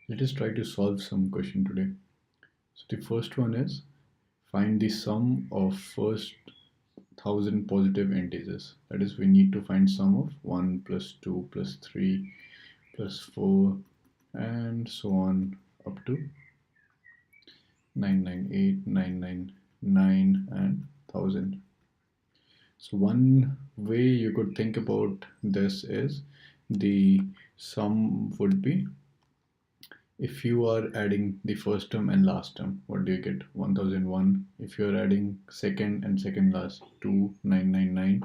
Let us try to solve some question today. So the first one is find the sum of first 1000 positive integers. That is, we need to find sum of 1 plus 2 plus 3 plus 4 and so on up to 998, 999 and 1000. So one way you could think about this is the sum would be, if you are adding the first term and last term, what do you get? 1001. If you are adding second and second last, 2999,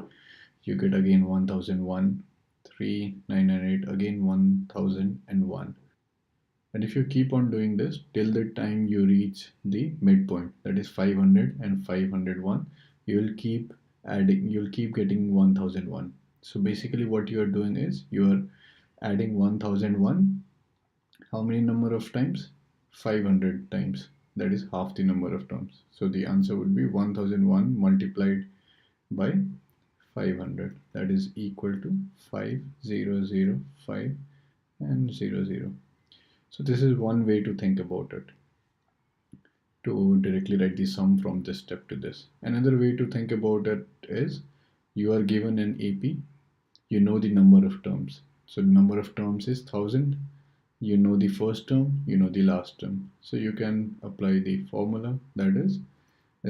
you get again 1001. 3998, again 1001. And if you keep on doing this till the time you reach the midpoint, that is 500 and 501, you will keep adding, you'll keep getting 1001. So basically what you are doing is you are adding 1001, how many number of times? 500 times. That is half the number of terms. So the answer would be 1001 multiplied by 500. That is equal to 5005 and 00. So this is one way to think about it, to directly write the sum from this step to this. Another way to think about it is, you are given an AP, you know the number of terms. So the number of terms is 1000. You know the first term, you know the last term. So you can apply the formula, that is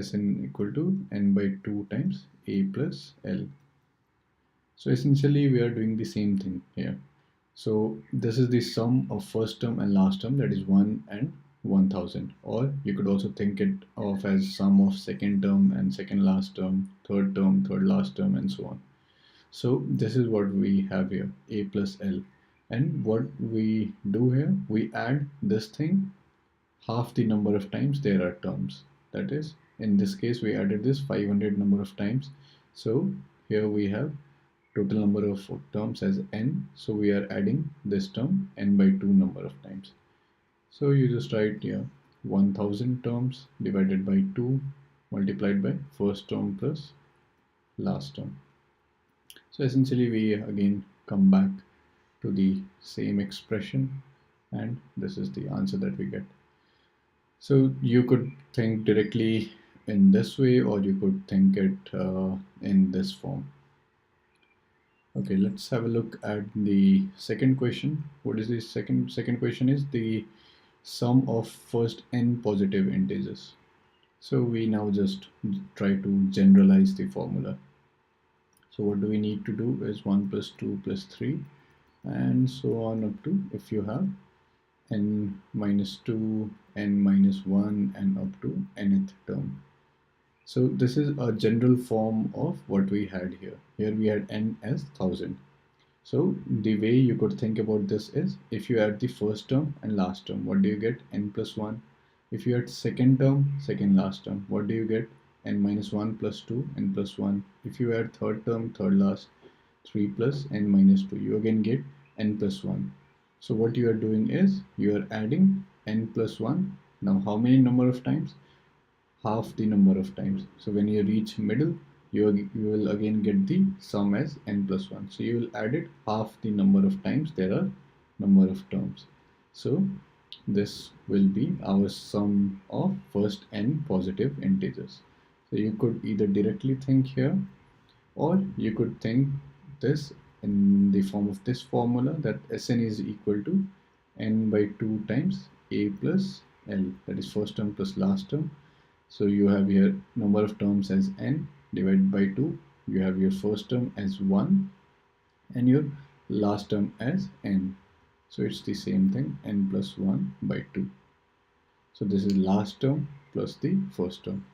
Sn equal to n by 2 times a plus l. So essentially we are doing the same thing here. So this is the sum of first term and last term, that is 1 and 1000. Or you could also think it of as sum of second term and second last term, third last term, and so on. So this is what we have here, a plus l. And what we do here, we add this thing half the number of times there are terms. That is, in this case, we added this 500 number of times. So here we have total number of terms as n. So we are adding this term n by 2 number of times. So you just write here 1000 terms divided by 2 multiplied by first term plus last term. So essentially we again come back to the same expression, and this is the answer that we get. So you could think directly in this way, or you could think it in this form. Okay, let's have a look at the second question. What is the second question is the sum of first n positive integers. So we now just try to generalize the formula. So what do we need to do is 1 plus 2 plus 3 and so on up to, if you have n minus 2, n minus 1 and up to nth term. So this is a general form of what we had here. Here we had n as 1000. So the way you could think about this is, if you add the first term and last term, what do you get? N plus 1. If you add second term, second last term, what do you get? N minus 1 plus 2, n plus 1. If you add third term, third last, 3 plus n minus 2, you again get n plus 1. So what you are doing is, you are adding n plus 1. Now how many number of times? Half the number of times. So when you reach middle, you will again get the sum as n plus 1. So you will add it half the number of times there are number of terms. So this will be our sum of first n positive integers. So you could either directly think here, or you could think this in the form of this formula, that Sn is equal to n by 2 times a plus l, that is first term plus last term. So you have here number of terms as n divided by 2. You have your first term as 1 and your last term as n. So it's the same thing, n plus 1 by 2. So this is last term plus the first term.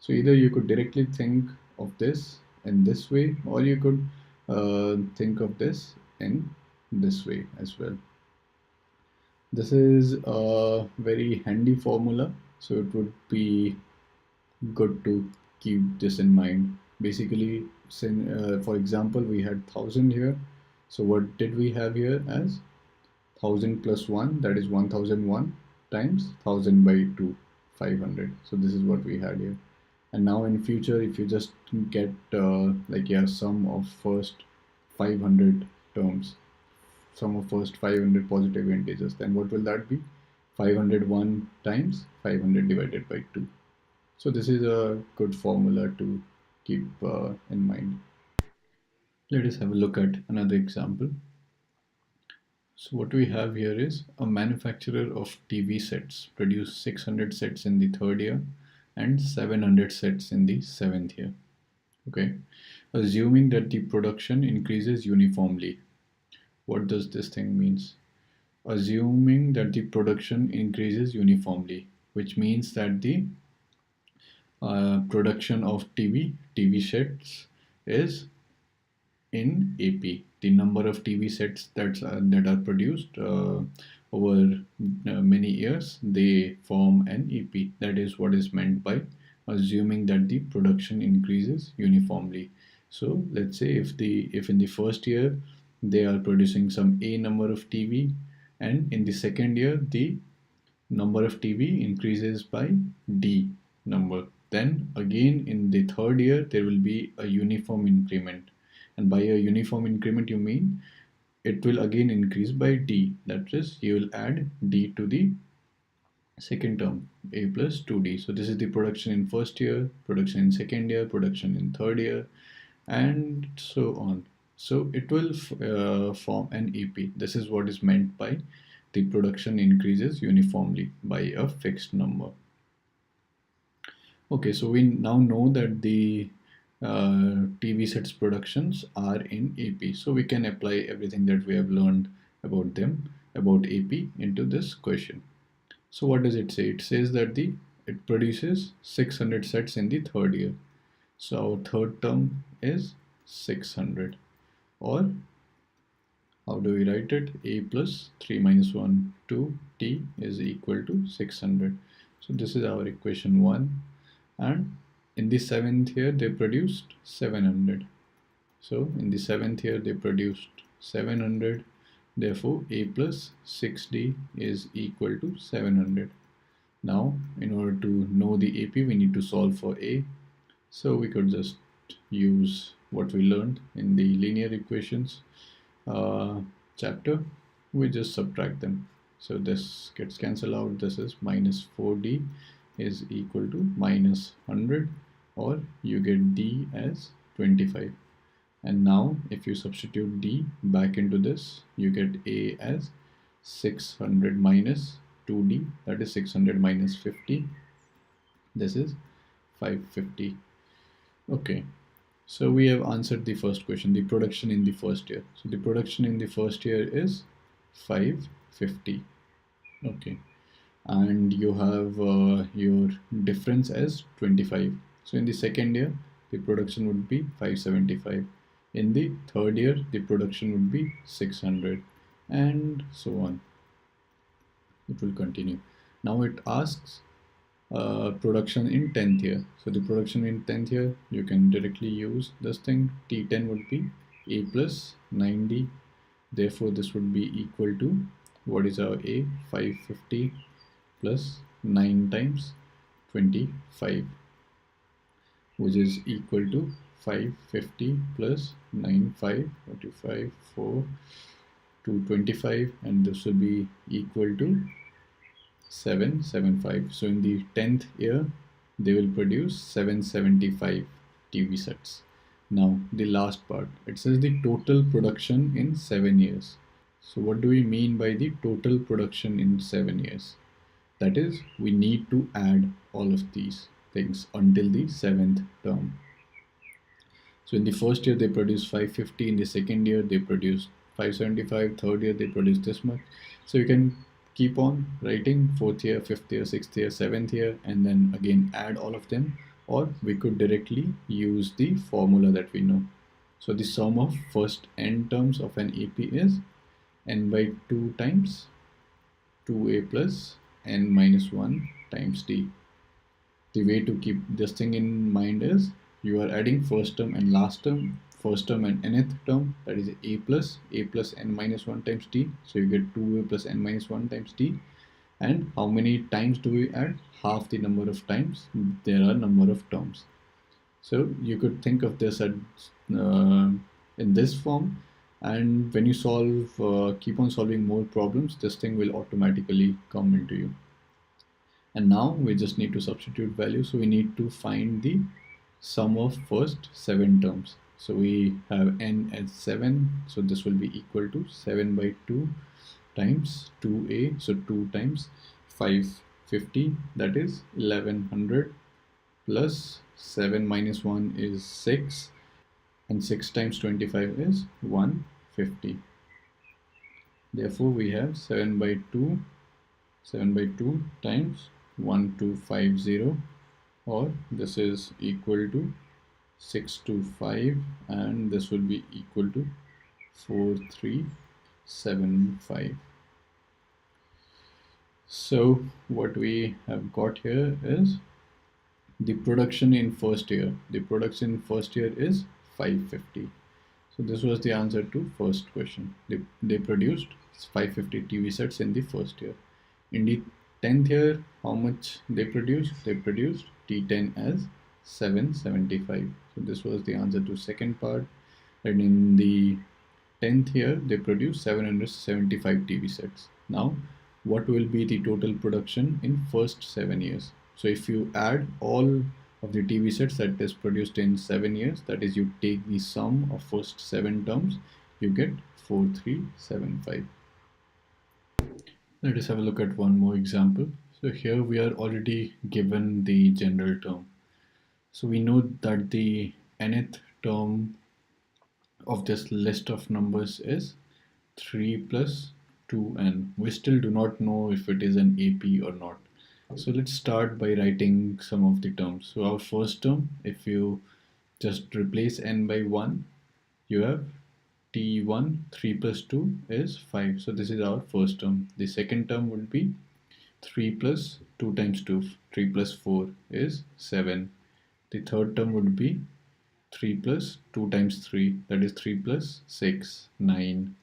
So either you could directly think of this in this way, or you could think of this in this way as well. This is a very handy formula, so it would be good to keep this in mind. Basically, for example, we had 1000 here. So what did we have here as 1000 plus 1, that is 1001 times 1000 by 2, 500. So this is what we had here. And now in future, if you just get sum of first 500 terms, sum of first 500 positive integers, then what will that be? 501 times 500 divided by 2. So this is a good formula to keep in mind. Let us have a look at another example. So what we have here is a manufacturer of TV sets produced 600 sets in the third year and 700 sets in the seventh year. Okay, assuming that the production increases uniformly. What does this thing means? Assuming that the production increases uniformly, which means that the production of TV sets is in AP. The number of TV sets that are produced over many years, they form an AP. That is what is meant by assuming that the production increases uniformly. So let's say if in the first year they are producing some A number of TV, and in the second year the number of TV increases by D number. Then again in the third year there will be a uniform increment. And by a uniform increment you mean it will again increase by D. That is, you will add D to the second term, A plus 2D. So this is the production in first year, production in second year, production in third year, and so on. So it will form an EP. This is what is meant by the production increases uniformly by a fixed number. Okay, so we now know that the TV sets productions are in AP. So we can apply everything that we have learned about them, about AP, into this question. So what does it say? It says that it produces 600 sets in the third year. So our third term is 600, or how do we write it? A plus 3 minus 1 to T is equal to 600. So this is our equation 1, and in the seventh year they produced 700. So in the seventh year they produced 700. Therefore A plus 6D is equal to 700. Now in order to know the AP we need to solve for A. So we could just use what we learned in the linear equations chapter. We just subtract them. So this gets cancelled out. This is minus 4D is equal to minus 100, or you get D as 25. And now if you substitute D back into this, you get A as 600 minus 2D, that is 600 minus 50. This is 550. Okay, so we have answered the first question, the production in the first year. So the production in the first year is 550. Okay, and you have your difference as 25. So in the second year the production would be 575. In the third year the production would be 600, and so on. It will continue. Now it asks production in 10th year. So the production in 10th year, you can directly use this thing. T10 would be A plus 9D. Therefore this would be equal to, what is our A? 550 plus 9 times 25, which is equal to 550 plus 9, 5, 45, 4, 225, and this will be equal to 775. So in the 10th year they will produce 775 TV sets. Now the last part, it says the total production in 7 years. So what do we mean by the total production in 7 years? That is, we need to add all of these things until the 7th term. So in the first year they produce 550, in the second year they produce 575, third year they produce this much. So you can keep on writing fourth year, fifth year, sixth year, seventh year, and then again add all of them, or we could directly use the formula that we know. So the sum of first n terms of an AP is n by 2 times 2a plus n minus 1 times d. The way to keep this thing in mind is you are adding first term and last term, first term and nth term, that is a plus n minus 1 times d. So you get 2a plus n minus 1 times d. And how many times do we add? Half the number of times there are number of terms. So you could think of this as in this form. And when you keep on solving more problems, this thing will automatically come into you. And now we just need to substitute values. So we need to find the sum of first 7 terms. So we have n as 7. So this will be equal to 7 by 2 times 2a. So 2 times 550, that is 1100, plus 7 minus 1 is 6. And 6 times 25 is 150. Therefore we have 7 by 2 times 1250, or this is equal to 625, and this will be equal to 4375. So what we have got here is the production in first year. The production in first year is 550. So this was the answer to first question. They produced 550 TV sets in the first year. In the 10th year, how much they produced? They produced T10 as 775. So this was the answer to second part. And in the 10th year, they produced 775 TV sets. Now, what will be the total production in first 7 years? So if you add all of the TV sets that is produced in 7 years, that is, you take the sum of first 7 terms, you get 4375. Let us have a look at one more example. So here we are already given the general term. So we know that the nth term of this list of numbers is 3 plus 2n. We still do not know if it is an AP or not. So let's start by writing some of the terms. So our first term, if you just replace n by 1, you have t1, 3 plus 2 is 5. So this is our first term. The second term would be 3 plus 2 times 2, 3 plus 4 is 7. The third term would be 3 plus 2 times 3, that is 3 plus 6, 9.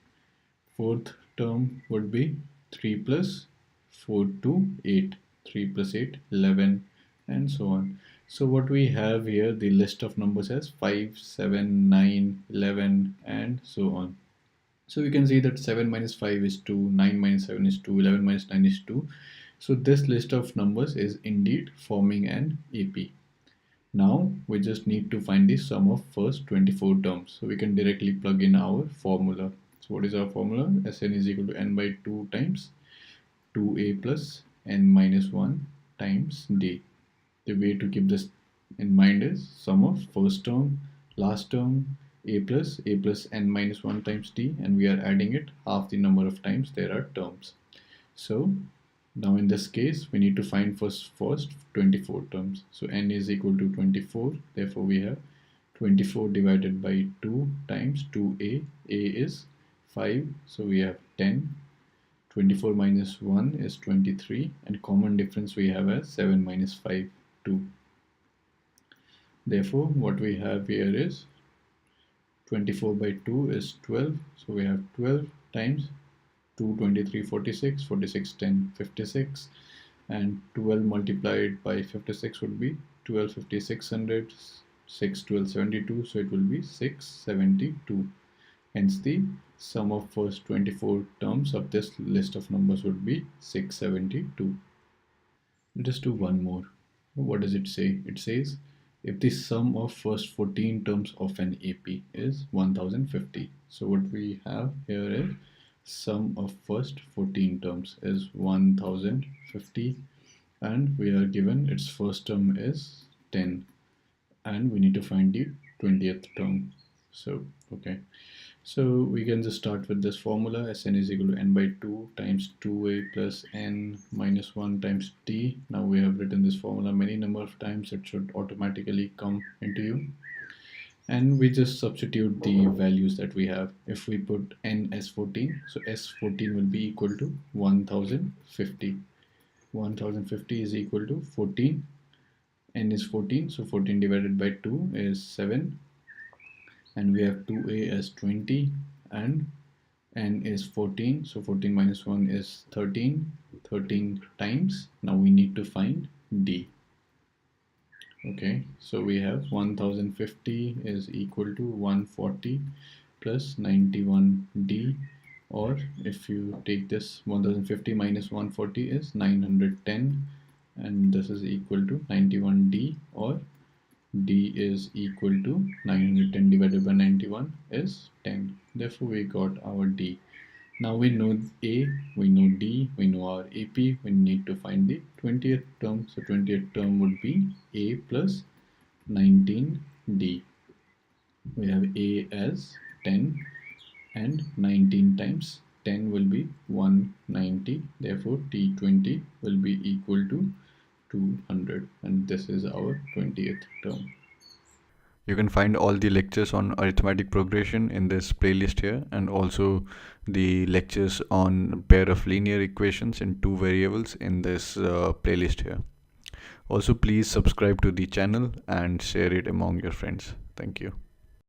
Fourth term would be 3 plus 4 to 8, 3 plus 8, 11, and so on. So what we have here, the list of numbers has 5, 7, 9, 11, and so on. So we can see that 7 minus 5 is 2, 9 minus 7 is 2, 11 minus 9 is 2. So this list of numbers is indeed forming an AP. Now we just need to find the sum of first 24 terms. So we can directly plug in our formula. So what is our formula? Sn is equal to n by 2 times 2a plus n minus 1 times d. The way to keep this in mind is sum of first term, last term, a plus n minus 1 times d, and we are adding it half the number of times there are terms. So now in this case, we need to find first 24 terms. So n is equal to 24. Therefore, we have 24 divided by 2 times 2a. A is 5. So we have 10. 24 minus 1 is 23. And common difference we have as 7 minus 5, 2. Therefore, what we have here is 24 by 2 is 12. So we have 12 times 2, 23, 46, 46, 10, 56, and 12 multiplied by 56 would be 12, 50, 600, 6, 12, 72, so it will be 672. Hence the sum of first 24 terms of this list of numbers would be 672. Let us do one more. What does it say? It says if the sum of first 14 terms of an AP is 1050. So what we have here is sum of first 14 terms is 1050, and we are given its first term is 10, and we need to find the 20th term. So okay, so we can just start with this formula. Sn is equal to n by 2 times 2a plus n minus 1 times t. Now we have written this formula many number of times, it should automatically come into you. And we just substitute the values that we have. If we put n as 14, so s14 will be equal to 1050. 1050 is equal to 14. N is 14, so 14 divided by 2 is 7. And we have 2a as 20, and n is 14, so 14 minus 1 is 13. 13 times. Now we need to find d. Okay, so we have 1050 is equal to 140 plus 91D, or if you take this 1050 minus 140 is 910, and this is equal to 91D, or D is equal to 910 divided by 91 is 10. Therefore, we got our D. Now we know A, we know D, we know our AP. We need to find the 20th term. So 20th term would be A plus 19D. We have A as 10, and 19 times 10 will be 190. Therefore, T20 will be equal to 200, and this is our 20th term. You can find all the lectures on arithmetic progression in this playlist here, and also the lectures on pair of linear equations in two variables in this playlist here. Also, please subscribe to the channel and share it among your friends. Thank you.